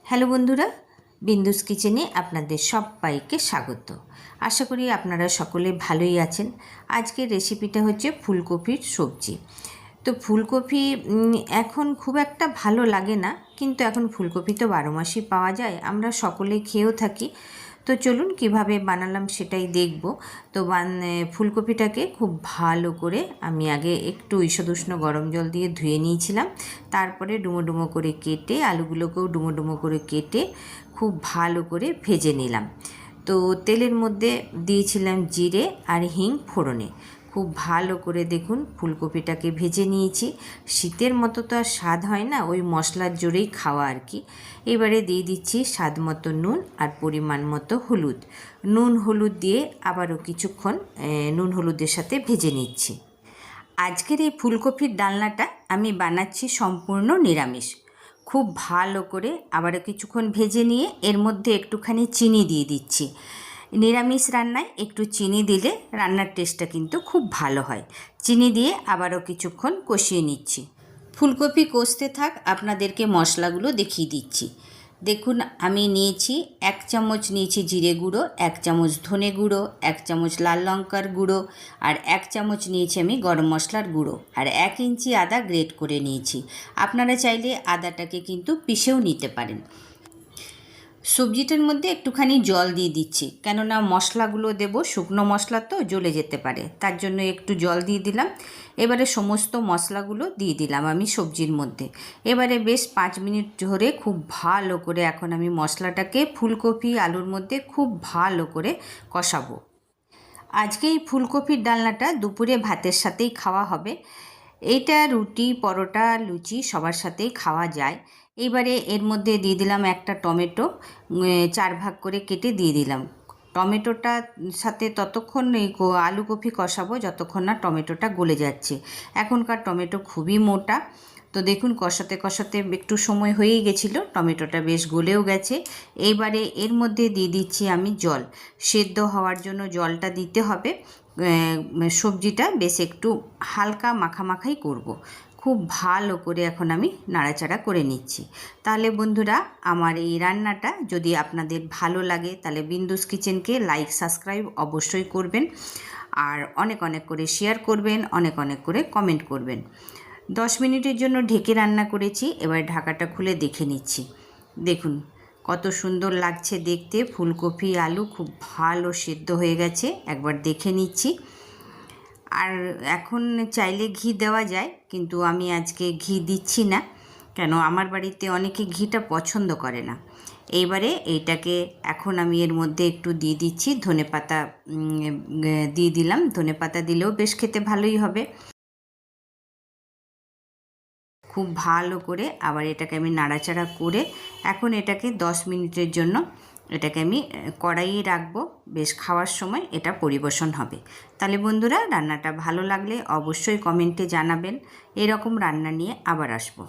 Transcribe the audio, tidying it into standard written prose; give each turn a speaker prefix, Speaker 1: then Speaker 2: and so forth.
Speaker 1: Hello বন্ধুরা, বিন্দুস কিচেনে আপনাদের সবাইকে স্বাগত। আশা করি আপনারা সকলে ভালোই আছেন। আজকের রেসিপিটা হচ্ছে ফুলকপির সবজি। তো ফুলকপি এখন খুব একটা ভালো লাগে না, কিন্তু এখন ফুলকপি তো 12 মাসই পাওয়া যায়, আমরা সকলে খেয়েও থাকি। তো চলুন কিভাবে বানালাম সেটাই দেখব। তো ফুলকপিটাকে খুব ভালো করে আমি আগে একটু ঈষদ উষ্ণ গরম জল দিয়ে ধুয়ে নিয়েছিলাম। তারপরে ডুমো ডুমো করে কেটে আলুগুলোকেও ডুমো ডুমো করে কেটে খুব ভালো করে ভেজে নিলাম। তো তেলের মধ্যে দিয়েছিলাম জিরে আর হিং ফোড়নে। খুব ভালো করে দেখুন ফুলকপিটাকে ভেজে নিয়েছি। শীতের মতো তো আর স্বাদ হয় না, ওই মশলার জোরেই খাওয়া আর কি। এবারে দিয়ে দিচ্ছি স্বাদ মতো নুন আর পরিমাণ মতো হলুদ। নুন হলুদ দিয়ে আবারও কিছুক্ষণ নুন হলুদের সাথে ভেজে নিচ্ছি। আজকের এই ফুলকপির ডালনাটা আমি বানাচ্ছি সম্পূর্ণ নিরামিষ। খুব ভালো করে আবারও কিছুক্ষণ ভেজে নিয়ে এর মধ্যে একটুখানি চিনি দিয়ে দিচ্ছি। নিরামিষ রান্নায় একটু চিনি দিলে রান্নার টেস্টটা কিন্তু খুব ভালো হয়। চিনি দিয়ে আবারও কিছুক্ষণ কষিয়ে নিচ্ছি। ফুলকপি কষতে থাক, আপনাদেরকে মশলাগুলো দেখিয়ে দিচ্ছি। দেখুন, আমি নিয়েছি 1 চামচ নিয়েছি জিরে গুঁড়ো, 1 চামচ ধনে গুঁড়ো, 1 চামচ লাল লঙ্কার গুঁড়ো, আর 1 চামচ নিয়েছি আমি গরম মশলার গুঁড়ো, আর 1 ইঞ্চি আদা গ্রেট করে নিয়েছি। আপনারা চাইলে আদাটাকে কিন্তু পিষেও নিতে পারেন। সবজিটার মধ্যে একটুখানি জল দিয়ে দিচ্ছি, কেননা মশলাগুলো দেব, শুকনো মশলা তো জ্বলে যেতে পারে, তার জন্য একটু জল দিয়ে দিলাম। এবারে সমস্ত মশলাগুলো দিয়ে দিলাম আমি সবজির মধ্যে। এবারে বেশ 5 মিনিট ধরে খুব ভালো করে এখন আমি মশলাটাকে ফুলকপি আলুর মধ্যে খুব ভালো করে কষাবো। আজকে এই ফুলকপির ডালনাটা দুপুরে ভাতের সাথেই খাওয়া হবে। এইটা রুটি, পরোটা, লুচি সবার সাথেই খাওয়া যায়। এবারে এর মধ্যে দিয়ে দিলাম একটা টমেটো, 4 ভাগ করে কেটে দিয়ে দিলাম। টমেটোটা সাথে ততক্ষণ এই আলু কপি কষাবো যতক্ষণ না টমেটোটা গলে যাচ্ছে। এখনকার টমেটো খুবই মোটা। তো দেখুন কষাতে কষাতে একটু সময় হয়েই গেছিলো, টমেটোটা বেশ গলেও গেছে। এইবারে এর মধ্যে দিয়ে দিচ্ছি আমি জল। সেদ্ধ হওয়ার জন্য জলটা দিতে হবে। সবজিটা বেশ একটু হালকা মাখামাখাই করব। খুব ভালো করে এখন আমি নাড়াচাড়া করে নিচ্ছি। তাহলে বন্ধুরা, আমার এই রান্নাটা যদি আপনাদের ভালো লাগে তাহলে বিন্দুস কিচেনকে লাইক সাবস্ক্রাইব অবশ্যই করবেন, আর অনেক অনেক করে শেয়ার করবেন, অনেক অনেক করে কমেন্ট করবেন। 10 মিনিটের জন্য ঢেকে রান্না করেছি। এবার ঢাকাটা খুলে দেখে নিচ্ছি। দেখুন কত সুন্দর লাগছে দেখতে। ফুলকপি আলু খুব ভালো সেদ্ধ হয়ে গেছে, একবার দেখে নিচ্ছি। আর এখন চাইলে ঘি দেওয়া যায়, কিন্তু আমি আজকে ঘি দিচ্ছি না, কেন আমার বাড়িতে অনেকে ঘিটা পছন্দ করে না। এইবারে এইটাকে এখন আমি এর মধ্যে একটু দিয়ে দিচ্ছি ধনেপাতা, দিয়ে দিলাম। ধনেপাতা দিলেও বেশ খেতে ভালোই হবে। খুব ভালো করে আবার এটাকে আমি নাড়াচাড়া করে এখন এটাকে 10 মিনিটের জন্য এটাকে আমি কড়াইয়ে রাখবো। বেশ খাওয়ার সময় এটা পরিবেশন হবে। তাহলে বন্ধুরা, রান্নাটা ভালো লাগলে অবশ্যই কমেন্টে জানাবেন। এরকম রান্না নিয়ে আবার আসবো।